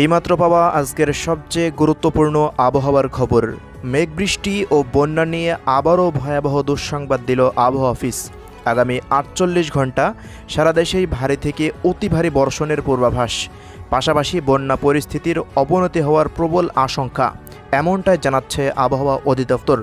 এইমাত্র পাওয়া আজকের সবচেয়ে গুরুত্বপূর্ণ আবহাওয়ার খবর। মেঘ বৃষ্টি ও বন্যা নিয়ে আবারও ভয়াবহ দুঃসংবাদ দিল আবহাওয়া অফিস। আগামী ৪৮ ঘন্টা সারা দেশেই ভারী থেকে অতি ভারী বর্ষণের পূর্বাভাস, পাশাপাশি বন্যা পরিস্থিতির অবনতি হওয়ার প্রবল আশঙ্কা, এমনটাই জানাচ্ছে আবহাওয়া অধিদপ্তর।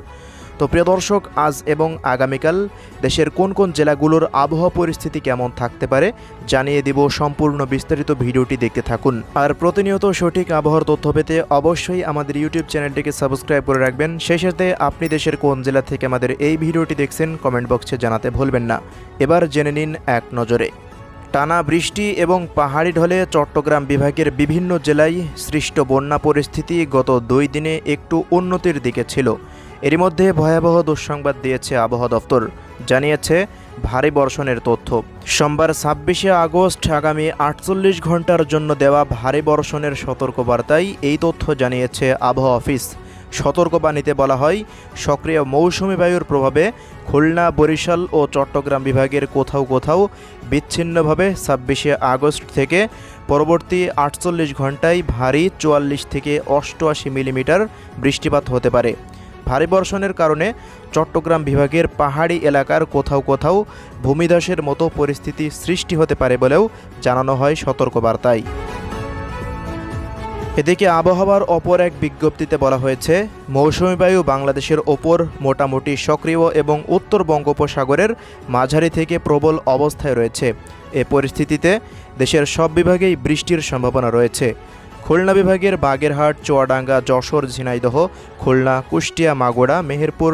তো প্রিয় দর্শক, আজ এবং আগামীকাল দেশের কোন কোন জেলাগুলোর আবহাওয়া পরিস্থিতি কেমন থাকতে পারে জানিয়ে দিব। সম্পূর্ণ বিস্তারিত ভিডিওটি দেখতে থাকুন। আর প্রতিনিয়ত সঠিক আবহাওয়ার তথ্য পেতে অবশ্যই আমাদের ইউটিউব চ্যানেলটিকে সাবস্ক্রাইব করে রাখবেন। সেই সাথে আপনি দেশের কোন জেলা থেকে আমাদের এই ভিডিওটি দেখছেন কমেন্ট বক্সে জানাতে ভুলবেন না। এবার জেনে নিন এক নজরে। টানা বৃষ্টি এবং পাহাড়ি ঢলে চট্টগ্রাম বিভাগের বিভিন্ন জেলায় সৃষ্ট বন্যা পরিস্থিতি গত 2 দিনে একটু উন্নতির দিকে ছিল। এরই মধ্যে ভয়াবহ দুঃসংবাদ দিয়েছে আবহাওয়া দপ্তর, জানিয়েছে ভারী বর্ষণের তথ্য। সোমবার 26শে আগস্ট আগামী 48 ঘন্টার জন্য দেওয়া ভারী বর্ষণের সতর্কবার্তায় এই তথ্য জানিয়েছে আবহাওয়া অফিস। সতর্কবাণীতে বলা হয়, সক্রিয় মৌসুমি বায়ুর প্রভাবে খুলনা, বরিশাল ও চট্টগ্রাম বিভাগের কোথাও কোথাও বিচ্ছিন্নভাবে 26শে আগস্ট থেকে পরবর্তী 48 ঘন্টায় ভারী 44 থেকে 88 মিলিমিটার বৃষ্টিপাত হতে পারে। ভারী বর্ষণের কারণে চট্টগ্রাম বিভাগের পাহাড়ি এলাকার কোথাও কোথাও ভূমিধসের মতো পরিস্থিতি সৃষ্টি হতে পারে বলেও জানানো হয় সতর্কবার্তায়। এদিকে আবহাওয়ার অপর এক বিজ্ঞপ্তিতে বলা হয়েছে, মৌসুমী বায়ু বাংলাদেশের ওপর মোটামুটি সক্রিয় এবং উত্তর বঙ্গোপসাগরের মাঝারি থেকে প্রবল অবস্থায় রয়েছে। এ পরিস্থিতিতে দেশের সব বিভাগেই বৃষ্টির সম্ভাবনা রয়েছে। খুলনা বিভাগের বাগেরহাট, চুয়াডাঙ্গা, যশোর, ঝিনাইদহ, খুলনা, কুষ্টিয়া, মাগুরা, মেহেরপুর,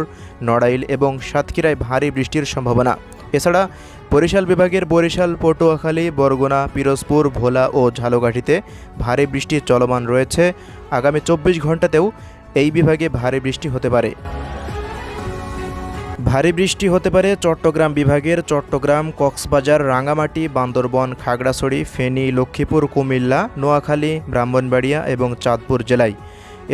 নড়াইল এবং সাতক্ষীরায় ভারী বৃষ্টির সম্ভাবনা। এছাড়া বরিশাল বিভাগের বরিশাল, পটুয়াখালী, বরগুনা, পিরোজপুর, ভোলা ও ঝালকাঠিতে ভারী বৃষ্টি চলমান রয়েছে। আগামী 24 ঘন্টাতেও এই বিভাগে ভারী বৃষ্টি হতে পারে। ভারী বৃষ্টি হতে পারে চট্টগ্রাম বিভাগের চট্টগ্রাম, কক্সবাজার, রাঙ্গামাটি, বান্দরবন, খাগড়াছড়ি, ফেনী, লক্ষ্মীপুর, কুমিল্লা, নোয়াখালী, ব্রাহ্মণবাড়িয়া এবং চাঁদপুর জেলায়।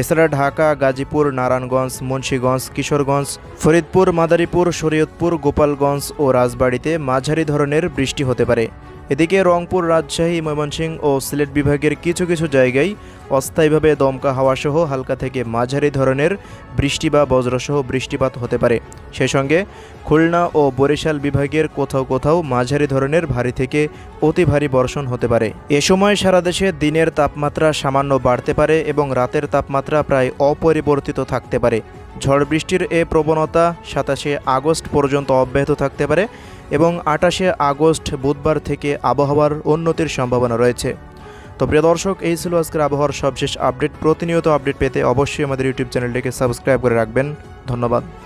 এছাড়া ঢাকা, গাজীপুর, নারায়ণগঞ্জ, মুন্সিগঞ্জ, কিশোরগঞ্জ, ফরিদপুর, মাদারীপুর, শরীয়তপুর, গোপালগঞ্জ ও রাজবাড়ীতে মাঝারি ধরনের বৃষ্টি হতে পারে। এদিকে রংপুর, রাজশাহী, ময়মনসিংহ ও সিলেট বিভাগের কিছু কিছু জায়গায় অস্থায়ীভাবে দমকা হাওয়াসহ হালকা থেকে মাঝারি ধরনের বৃষ্টি বা বজ্রসহ বৃষ্টিপাত হতে পারে। সেই সঙ্গে খুলনা ও বরিশাল বিভাগের কোথাও কোথাও মাঝারি ধরনের ভারী থেকে অতি ভারী বর্ষণ হতে পারে। এ সময় সারা দেশে দিনের তাপমাত্রা সামান্য বাড়তে পারে এবং রাতের তাপমাত্রা প্রায় অপরিবর্তিত থাকতে পারে। ঝড় বৃষ্টির এ প্রবণতা 27শে আগস্ট পর্যন্ত অব্যাহত থাকতে পারে এবং 28শে আগস্ট বুধবার থেকে আবহাওয়ার উন্নতির সম্ভাবনা রয়েছে। তো প্রিয় দর্শক, এই ছিল আজকের আবহাওয়ার সবশেষ আপডেট। প্রতিনিয়ত আপডেট পেতে অবশ্যই আমাদের ইউটিউব চ্যানেলটিকে সাবস্ক্রাইব করে রাখবেন। ধন্যবাদ।